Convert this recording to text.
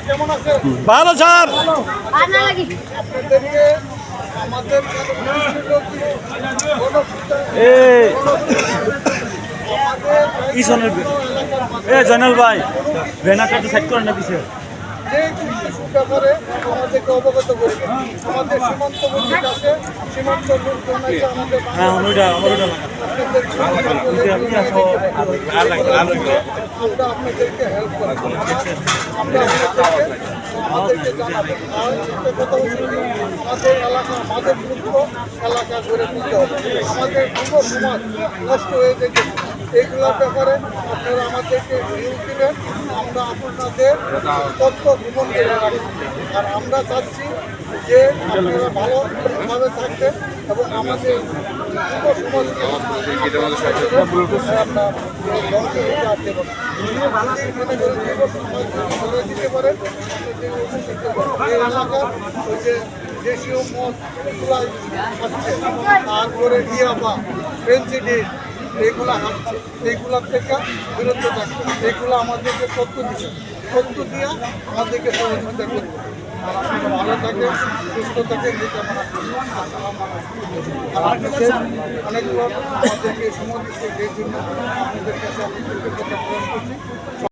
কেমন আছে? ভালো স্যার। আপনাদেরকে আমাদের জয়নাল ভাই ব্যানারটা তো সাইড করেন না পিছিয়ে। যে কিছু ব্যাপারে আমাদেরকে অবগত করবে। আমাদের সীমান্তবর্তী কাছে সীমান্ত লোকজন আছে আমাদের আমরা আপনাদেরকে হেল্প করবো। আমরা আমাদেরকে জানাবো। আর একটা কথা হচ্ছে কি, আমাদের এলাকা আমাদের পুত্র এলাকা গড়ে তুলতে হবে। আমাদের যুব সমাজ নষ্ট হয়ে যেতে এইগুলোর ব্যাপারে আপনারা আমাদেরকে নিউজ দিবেন। আমরা আপনাদের তথ্য গোপন করে রাখবো। আর আমরা চাচ্ছি যে আপনারা ভালোভাবে থাকবেন এবং আমাদের যুব সমাজকে আমরা ধ্বংস হতে আসতে পারি। মনে করেন যুব সমাজ ধরে দিতে পারেন এই এলাকার ওই যে দেশীয় মদ এগুলাই হচ্ছে, তারপরে ইয়াবা পেন্সিডিল এইগুলো হাঁটছে, এইগুলোর থেকে বিরত থাকছে। এইগুলো আমাদেরকে তথ্য দিচ্ছে, তথ্য দিয়ে আমাদেরকে সহযোগিতা করবে। আর আপনারা ভালো থাকে, সুস্থ থাকে, আর আপনাদের অনেকগুলো আমাদেরকে সময় দিচ্ছে, যে জন্য আপনাদের কাছে আমি কৃতজ্ঞতা প্রকাশ করছি।